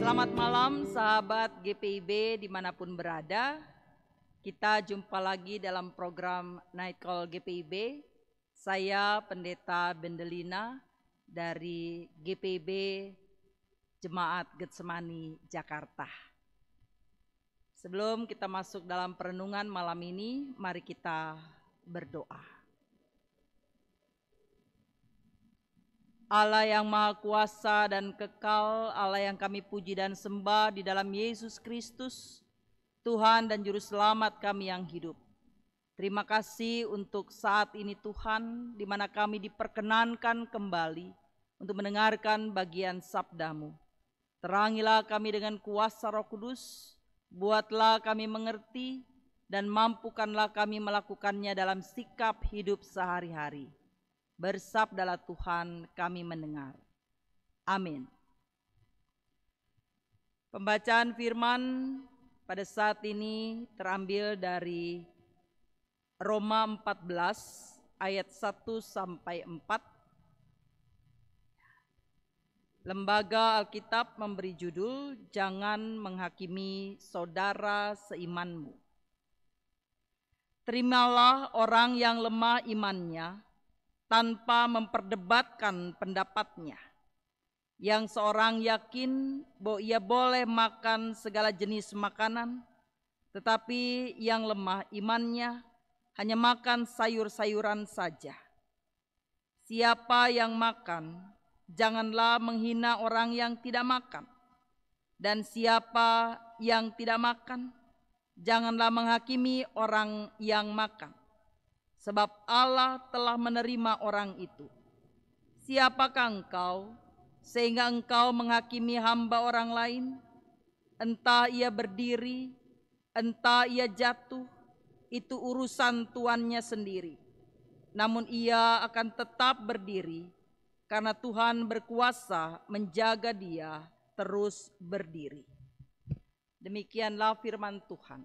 Selamat malam sahabat GPIB dimanapun berada. Kita jumpa lagi dalam program Night Call GPIB. Saya Pendeta Bendelina dari GPIB Jemaat Getsemani Jakarta. Sebelum kita masuk dalam perenungan malam ini, mari kita berdoa. Allah yang Maha Kuasa dan Kekal, Allah yang kami puji dan sembah di dalam Yesus Kristus, Tuhan dan Juru Selamat kami yang hidup. Terima kasih untuk saat ini Tuhan, di mana kami diperkenankan kembali untuk mendengarkan bagian sabda-Mu. Terangilah kami dengan kuasa Roh Kudus, buatlah kami mengerti, dan mampukanlah kami melakukannya dalam sikap hidup sehari-hari. Bersabdalah Tuhan, kami mendengar. Amin. Pembacaan firman pada saat ini terambil dari Roma 14 ayat 1 sampai 4. Lembaga Alkitab memberi judul, Jangan Menghakimi Saudara Seimanmu. Terimalah orang yang lemah imannya, tanpa memperdebatkan pendapatnya. Yang seorang yakin bahwa ia boleh makan segala jenis makanan, tetapi yang lemah imannya hanya makan sayur-sayuran saja. Siapa yang makan, janganlah menghina orang yang tidak makan. Dan siapa yang tidak makan, janganlah menghakimi orang yang makan. Sebab Allah telah menerima orang itu. Siapakah engkau sehingga engkau menghakimi hamba orang lain? Entah ia berdiri, entah ia jatuh, itu urusan tuannya sendiri. Namun ia akan tetap berdiri, karena Tuhan berkuasa menjaga dia terus berdiri. Demikianlah firman Tuhan.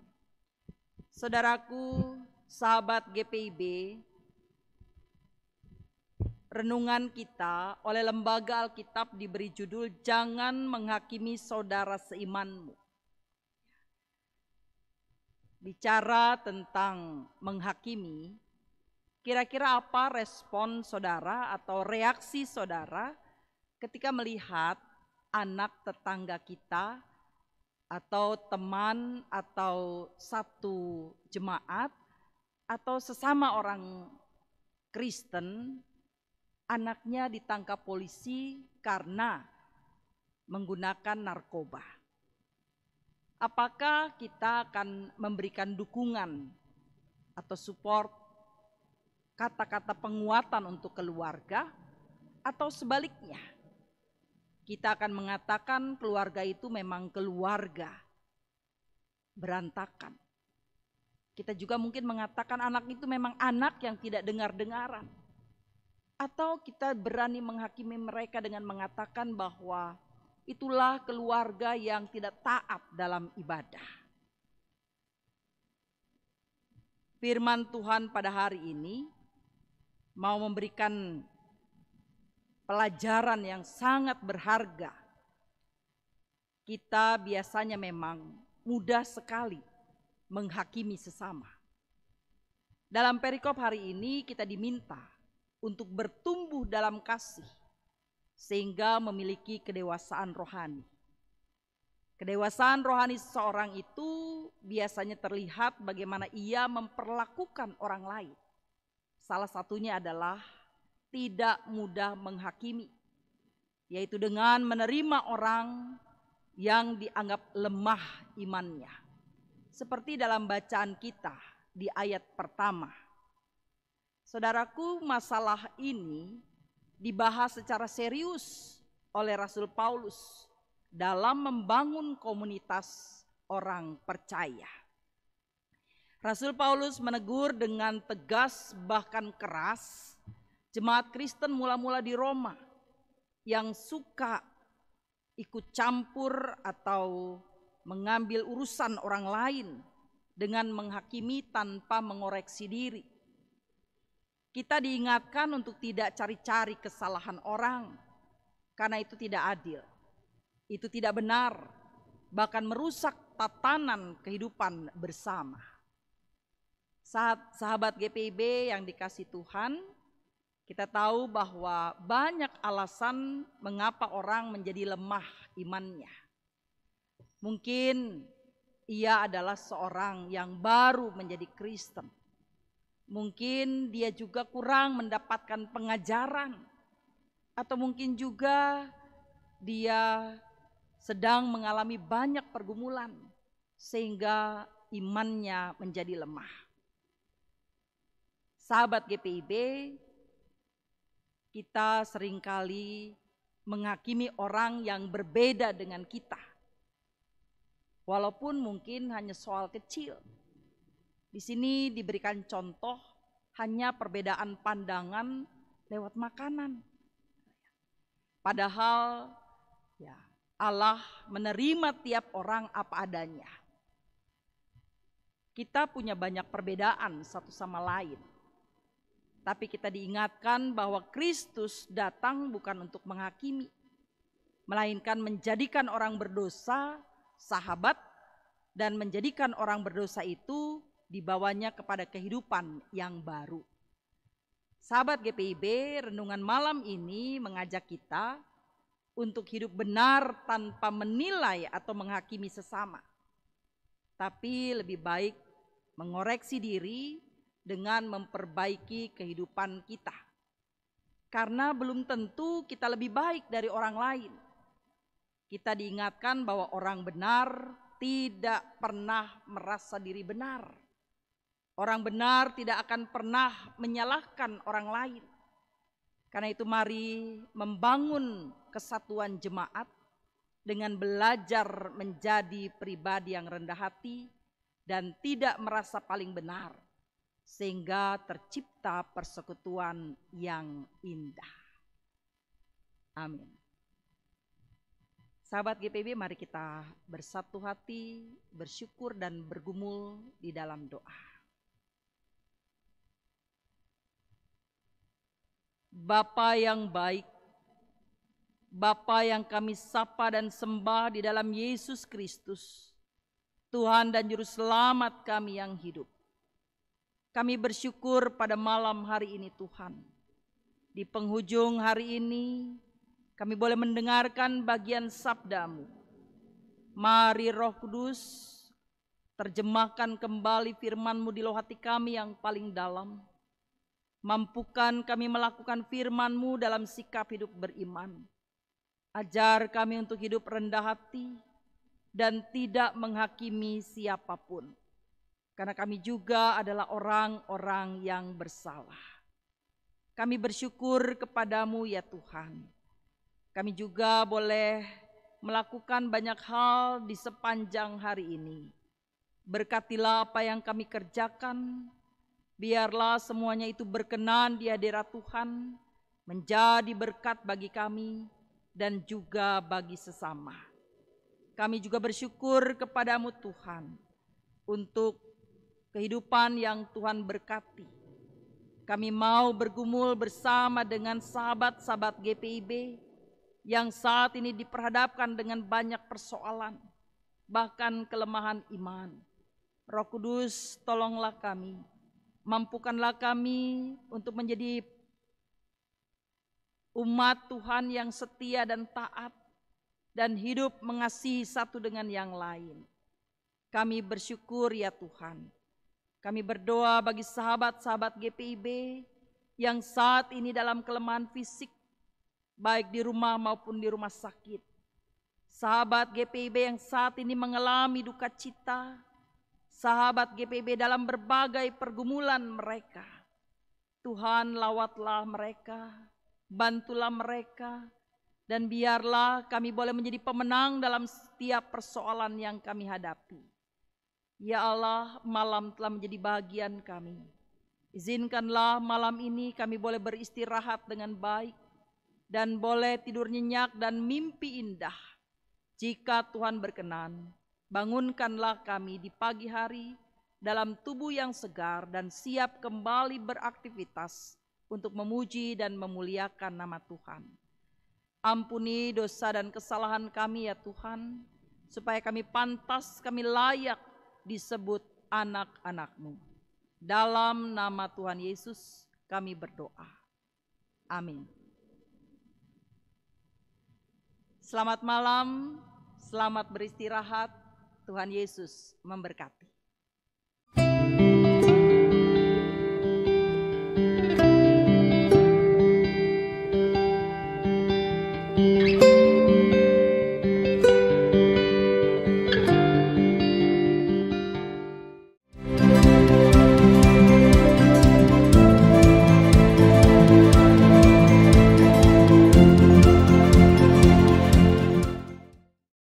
Saudaraku, sahabat GPIB, renungan kita oleh Lembaga Alkitab diberi judul Jangan Menghakimi Saudara Seimanmu. Bicara tentang menghakimi, kira-kira apa respon saudara atau reaksi saudara ketika melihat anak tetangga kita atau teman atau satu jemaat atau sesama orang Kristen, anaknya ditangkap polisi karena menggunakan narkoba? Apakah kita akan memberikan dukungan atau support, kata-kata penguatan untuk keluarga, atau sebaliknya? Kita akan mengatakan keluarga itu memang keluarga berantakan. Kita juga mungkin mengatakan anak itu memang anak yang tidak dengar-dengaran. Atau kita berani menghakimi mereka dengan mengatakan bahwa itulah keluarga yang tidak taat dalam ibadah. Firman Tuhan pada hari ini mau memberikan pelajaran yang sangat berharga. Kita biasanya memang mudah sekali menghakimi sesama. Dalam perikop hari ini kita diminta untuk bertumbuh dalam kasih sehingga memiliki kedewasaan rohani. Kedewasaan rohani seseorang itu biasanya terlihat bagaimana ia memperlakukan orang lain. Salah satunya adalah tidak mudah menghakimi, yaitu dengan menerima orang yang dianggap lemah imannya. Seperti dalam bacaan kita di ayat pertama. Saudaraku, masalah ini dibahas secara serius oleh Rasul Paulus dalam membangun komunitas orang percaya. Rasul Paulus menegur dengan tegas bahkan keras jemaat Kristen mula-mula di Roma yang suka ikut campur atau mengambil urusan orang lain dengan menghakimi tanpa mengoreksi diri. Kita diingatkan untuk tidak cari-cari kesalahan orang, karena itu tidak adil. Itu tidak benar, bahkan merusak tatanan kehidupan bersama. Sahabat GPIB yang dikasih Tuhan, kita tahu bahwa banyak alasan mengapa orang menjadi lemah imannya. Mungkin ia adalah seorang yang baru menjadi Kristen. Mungkin dia juga kurang mendapatkan pengajaran. Atau mungkin juga dia sedang mengalami banyak pergumulan sehingga imannya menjadi lemah. Sahabat GPIB, kita seringkali menghakimi orang yang berbeda dengan kita. Walaupun mungkin hanya soal kecil. Di sini diberikan contoh hanya perbedaan pandangan lewat makanan. Padahal ya, Allah menerima tiap orang apa adanya. Kita punya banyak perbedaan satu sama lain. Tapi kita diingatkan bahwa Kristus datang bukan untuk menghakimi, melainkan menjadikan orang berdosa sahabat dan menjadikan orang berdosa itu dibawanya kepada kehidupan yang baru. Sahabat GPIB, renungan malam ini mengajak kita untuk hidup benar tanpa menilai atau menghakimi sesama. Tapi lebih baik mengoreksi diri dengan memperbaiki kehidupan kita. Karena belum tentu kita lebih baik dari orang lain. Kita diingatkan bahwa orang benar tidak pernah merasa diri benar. Orang benar tidak akan pernah menyalahkan orang lain. Karena itu mari membangun kesatuan jemaat dengan belajar menjadi pribadi yang rendah hati dan tidak merasa paling benar. Sehingga tercipta persekutuan yang indah. Amin. Sahabat GPIB, mari kita bersatu hati, bersyukur dan bergumul di dalam doa. Bapa yang baik, Bapa yang kami sapa dan sembah di dalam Yesus Kristus, Tuhan dan Juru Selamat kami yang hidup. Kami bersyukur pada malam hari ini Tuhan. Di penghujung hari ini kami boleh mendengarkan bagian sabda-Mu. Mari Roh Kudus terjemahkan kembali firman-Mu di loh hati kami yang paling dalam. Mampukan kami melakukan firman-Mu dalam sikap hidup beriman. Ajar kami untuk hidup rendah hati dan tidak menghakimi siapapun. Karena kami juga adalah orang-orang yang bersalah. Kami bersyukur kepadamu ya Tuhan. Kami juga boleh melakukan banyak hal di sepanjang hari ini. Berkatilah apa yang kami kerjakan. Biarlah semuanya itu berkenan di hadirat Tuhan. Menjadi berkat bagi kami dan juga bagi sesama. Kami juga bersyukur kepadamu Tuhan. Untuk kehidupan yang Tuhan berkati. Kami mau bergumul bersama dengan sahabat-sahabat GPIB yang saat ini diperhadapkan dengan banyak persoalan, bahkan kelemahan iman. Roh Kudus, tolonglah kami, mampukanlah kami untuk menjadi umat Tuhan yang setia dan taat, dan hidup mengasihi satu dengan yang lain. Kami bersyukur ya Tuhan. Kami berdoa bagi sahabat-sahabat GPIB yang saat ini dalam kelemahan fisik, baik di rumah maupun di rumah sakit. Sahabat GPIB yang saat ini mengalami duka cita, sahabat GPIB dalam berbagai pergumulan mereka. Tuhan lawatlah mereka, bantulah mereka, dan biarlah kami boleh menjadi pemenang dalam setiap persoalan yang kami hadapi. Ya Allah, malam telah menjadi bagian kami. Izinkanlah malam ini kami boleh beristirahat dengan baik dan boleh tidur nyenyak dan mimpi indah. Jika Tuhan berkenan, bangunkanlah kami di pagi hari dalam tubuh yang segar dan siap kembali beraktivitas untuk memuji dan memuliakan nama Tuhan. Ampuni dosa dan kesalahan kami ya Tuhan, supaya kami pantas, kami layak disebut anak-anak-Mu. Dalam nama Tuhan Yesus kami berdoa. Amin. Selamat malam, selamat beristirahat. Tuhan Yesus memberkati.